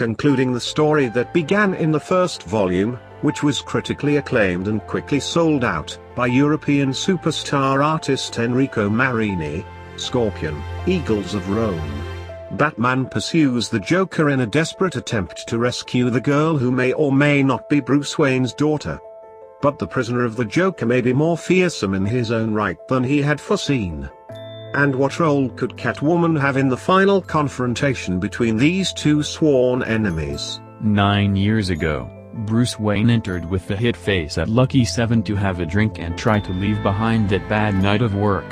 concluding the story that began in the first volume, which was critically acclaimed and quickly sold out, by European superstar artist Enrico Marini, Scorpion, Eagles of Rome. Batman pursues the Joker in a desperate attempt to rescue the girl who may or may not be Bruce Wayne's daughter. But the prisoner of the Joker may be more fearsome in his own right than he had foreseen. And what role could Catwoman have in the final confrontation between these two sworn enemies? 9 years ago, Bruce Wayne entered with the hit face at Lucky 7 to have a drink and try to leave behind that bad night of work.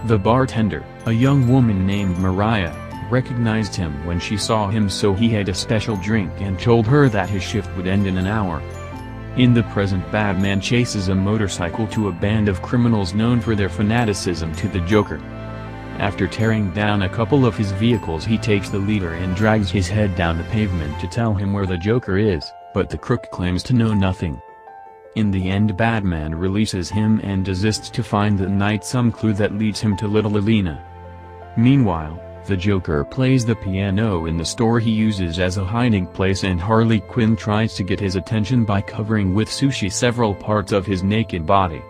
The bartender, a young woman named Mariah, recognized him when she saw him, so he had a special drink and told her that his shift would end in an hour. In the present, Batman chases a motorcycle to a band of criminals known for their fanaticism to the Joker. After tearing down a couple of his vehicles, he takes the leader and drags his head down the pavement to tell him where the Joker is, but the crook claims to know nothing. In the end, Batman releases him and desists to find that night some clue that leads him to little Alina. Meanwhile, the Joker plays the piano in the store he uses as a hiding place, and Harley Quinn tries to get his attention by covering with sushi several parts of his naked body.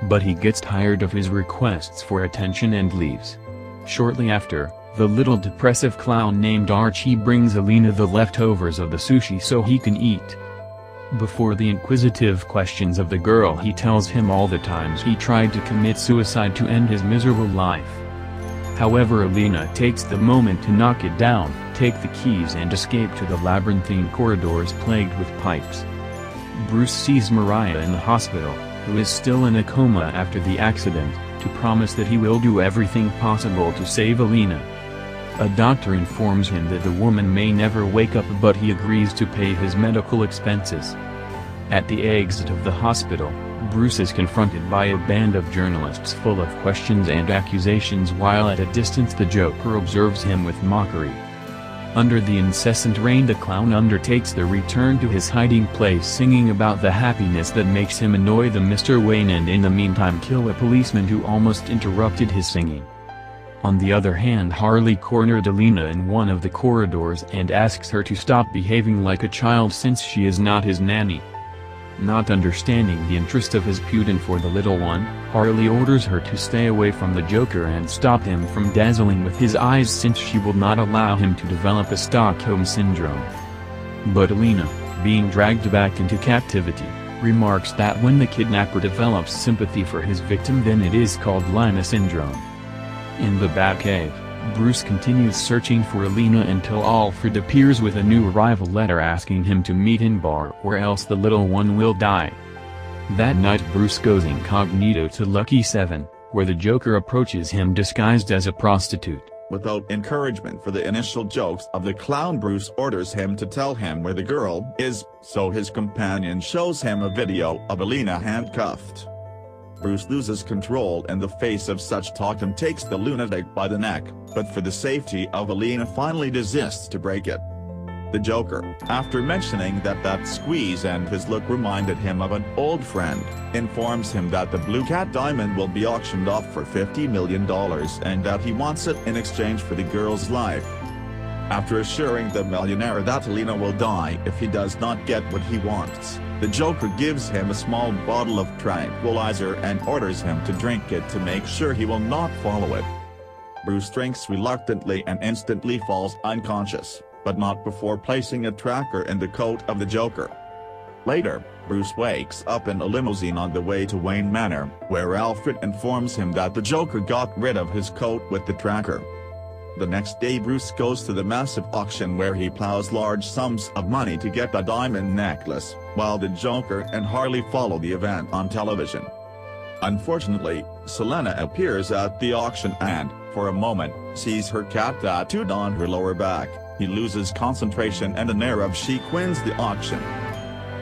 But he gets tired of his requests for attention and leaves. Shortly after, the little depressive clown named Archie brings Alina the leftovers of the sushi so he can eat. Before the inquisitive questions of the girl, he tells him all the times he tried to commit suicide to end his miserable life. However, Alina takes the moment to knock it down, take the keys and escape to the labyrinthine corridors plagued with pipes. Bruce sees Mariah in the hospital, who is still in a coma after the accident, to promise that he will do everything possible to save Alina. A doctor informs him that the woman may never wake up, but he agrees to pay his medical expenses. At the exit of the hospital, Bruce is confronted by a band of journalists full of questions and accusations, while at a distance the Joker observes him with mockery. Under the incessant rain, the clown undertakes the return to his hiding place, singing about the happiness that makes him annoy the Mr. Wayne and in the meantime kill a policeman who almost interrupted his singing. On the other hand, Harley cornered Alina in one of the corridors and asks her to stop behaving like a child since she is not his nanny. Not understanding the interest of his Putin for the little one, Harley orders her to stay away from the Joker and stop him from dazzling with his eyes, since she will not allow him to develop a Stockholm syndrome. But Alina, being dragged back into captivity, remarks that when the kidnapper develops sympathy for his victim, then it is called Lina syndrome. In the Batcave, Bruce continues searching for Alina until Alfred appears with a new arrival letter asking him to meet in bar or else the little one will die. That night Bruce goes incognito to Lucky 7, where the Joker approaches him disguised as a prostitute. Without encouragement for the initial jokes of the clown, Bruce orders him to tell him where the girl is, so his companion shows him a video of Alina handcuffed. Bruce loses control in the face of such talk and takes the lunatic by the neck, but for the safety of Alina finally desists to break it. The Joker, after mentioning that squeeze and his look reminded him of an old friend, informs him that the Blue Cat diamond will be auctioned off for $50 million and that he wants it in exchange for the girl's life. After assuring the millionaire that Alina will die if he does not get what he wants, the Joker gives him a small bottle of tranquilizer and orders him to drink it to make sure he will not follow it. Bruce drinks reluctantly and instantly falls unconscious, but not before placing a tracker in the coat of the Joker. Later, Bruce wakes up in a limousine on the way to Wayne Manor, where Alfred informs him that the Joker got rid of his coat with the tracker. The next day Bruce goes to the massive auction where he plows large sums of money to get a diamond necklace, while the Joker and Harley follow the event on television. Unfortunately, Selena appears at the auction and, for a moment, sees her cat tattooed on her lower back. He loses concentration and an air of she wins the auction.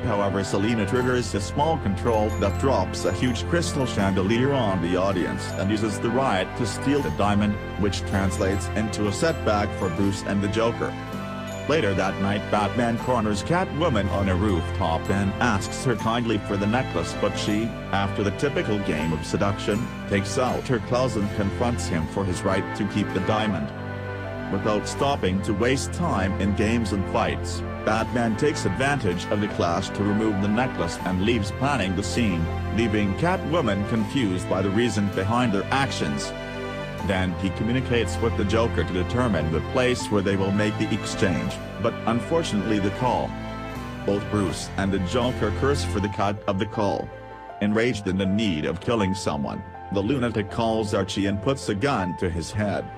However, Selena triggers a small control that drops a huge crystal chandelier on the audience and uses the riot to steal the diamond, which translates into a setback for Bruce and the Joker. Later that night, Batman corners Catwoman on a rooftop and asks her kindly for the necklace, but she, after the typical game of seduction, takes out her clothes and confronts him for his right to keep the diamond. Without stopping to waste time in games and fights, Batman takes advantage of the clash to remove the necklace and leaves planning the scene, leaving Catwoman confused by the reason behind their actions. Then he communicates with the Joker to determine the place where they will make the exchange, but unfortunately the call. Both Bruce and the Joker curse for the cut of the call. Enraged in the need of killing someone, the lunatic calls Archie and puts a gun to his head.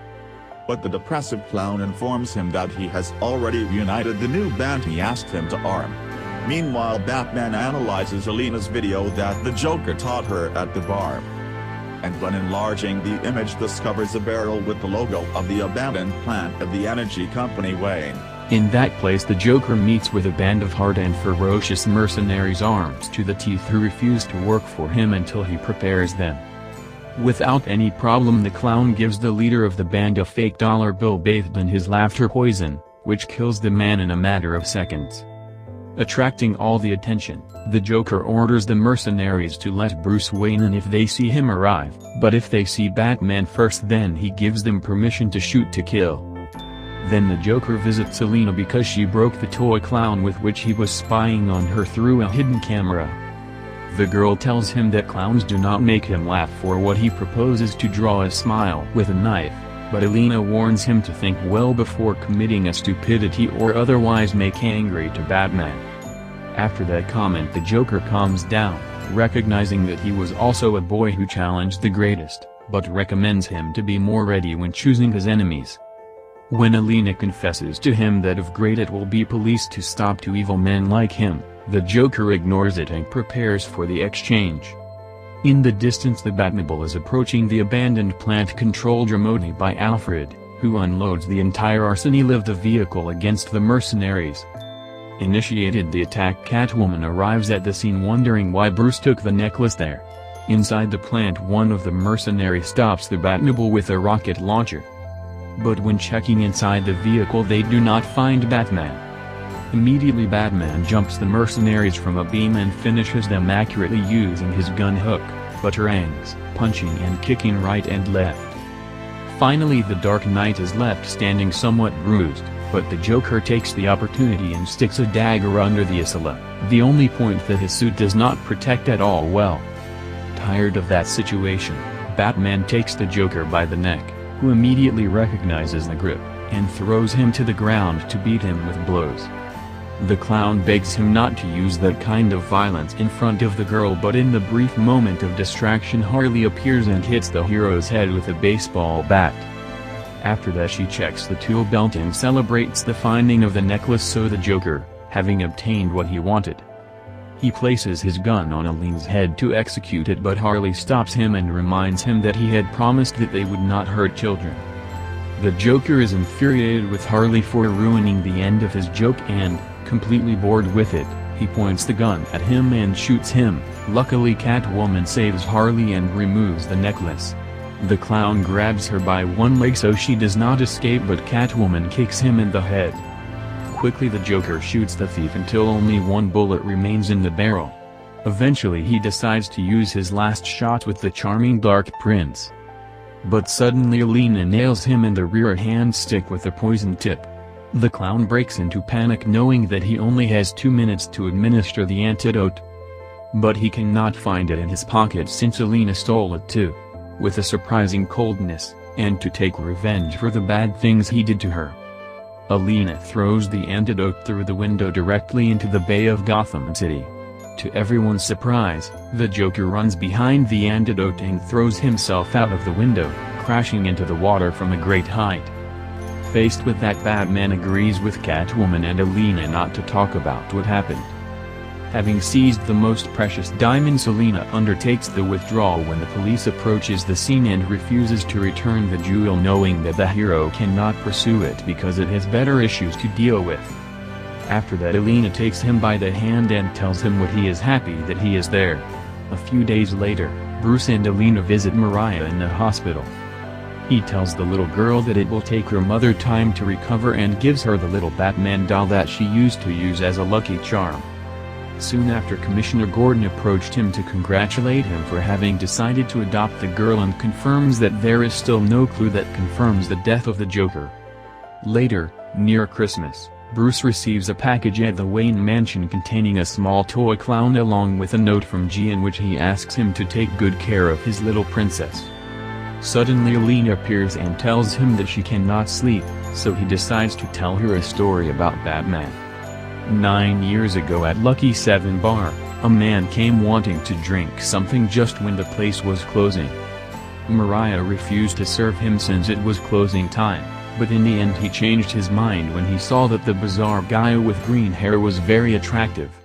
But the depressive clown informs him that he has already reunited the new band he asked him to arm. Meanwhile, Batman analyzes Alina's video that the Joker taught her at the bar. And when enlarging the image, discovers a barrel with the logo of the abandoned plant of the energy company Wayne. In that place the Joker meets with a band of hard and ferocious mercenaries armed to the teeth who refuse to work for him until he prepares them. Without any problem the clown gives the leader of the band a fake dollar bill bathed in his laughter poison, which kills the man in a matter of seconds. Attracting all the attention, the Joker orders the mercenaries to let Bruce Wayne in if they see him arrive, but if they see Batman first then he gives them permission to shoot to kill. Then the Joker visits Selina because she broke the toy clown with which he was spying on her through a hidden camera. The girl tells him that clowns do not make him laugh for what he proposes to draw a smile with a knife, but Alina warns him to think well before committing a stupidity or otherwise make angry to Batman. After that comment the Joker calms down, recognizing that he was also a boy who challenged the greatest, but recommends him to be more ready when choosing his enemies. When Alina confesses to him that if great it will be police to stop two evil men like him, the Joker ignores it and prepares for the exchange. In the distance the Batmobile is approaching the abandoned plant controlled remotely by Alfred, who unloads the entire arsenal of the vehicle against the mercenaries. Initiated the attack, Catwoman arrives at the scene wondering why Bruce took the necklace there. Inside the plant one of the mercenaries stops the Batmobile with a rocket launcher. But when checking inside the vehicle they do not find Batman. Immediately Batman jumps the mercenaries from a beam and finishes them accurately using his gun hook, batarangs, punching and kicking right and left. Finally the Dark Knight is left standing somewhat bruised, but the Joker takes the opportunity and sticks a dagger under the asila, the only point that his suit does not protect at all well. Tired of that situation, Batman takes the Joker by the neck, who immediately recognizes the grip, and throws him to the ground to beat him with blows. The clown begs him not to use that kind of violence in front of the girl, but in the brief moment of distraction Harley appears and hits the hero's head with a baseball bat. After that she checks the tool belt and celebrates the finding of the necklace, so the Joker, having obtained what he wanted. He places his gun on Alina's head to execute it, but Harley stops him and reminds him that he had promised that they would not hurt children. The Joker is infuriated with Harley for ruining the end of his joke and, completely bored with it, he points the gun at him and shoots him. Luckily Catwoman saves Harley and removes the necklace. The clown grabs her by one leg so she does not escape, but Catwoman kicks him in the head. Quickly the Joker shoots the thief until only one bullet remains in the barrel. Eventually he decides to use his last shot with the charming Dark Prince. But suddenly Alina nails him in the rear hand stick with a poison tip. The clown breaks into panic knowing that he only has 2 minutes to administer the antidote. But he cannot find it in his pocket since Alina stole it too. With a surprising coldness, and to take revenge for the bad things he did to her, Alina throws the antidote through the window directly into the bay of Gotham City. To everyone's surprise, the Joker runs behind the antidote and throws himself out of the window, crashing into the water from a great height. Faced with that, Batman agrees with Catwoman and Alina not to talk about what happened. Having seized the most precious diamonds, Alina undertakes the withdrawal when the police approaches the scene and refuses to return the jewel, knowing that the hero cannot pursue it because it has better issues to deal with. After that Alina takes him by the hand and tells him what he is happy that he is there. A few days later, Bruce and Alina visit Mariah in the hospital. He tells the little girl that it will take her mother time to recover and gives her the little Batman doll that she used to use as a lucky charm. Soon after, Commissioner Gordon approached him to congratulate him for having decided to adopt the girl and confirms that there is still no clue that confirms the death of the Joker. Later, near Christmas, Bruce receives a package at the Wayne mansion containing a small toy clown along with a note from G in which he asks him to take good care of his little princess. Suddenly Alina appears and tells him that she cannot sleep, so he decides to tell her a story about Batman. 9 years ago at Lucky 7 Bar, a man came wanting to drink something just when the place was closing. Mariah refused to serve him since it was closing time, but in the end he changed his mind when he saw that the bizarre guy with green hair was very attractive.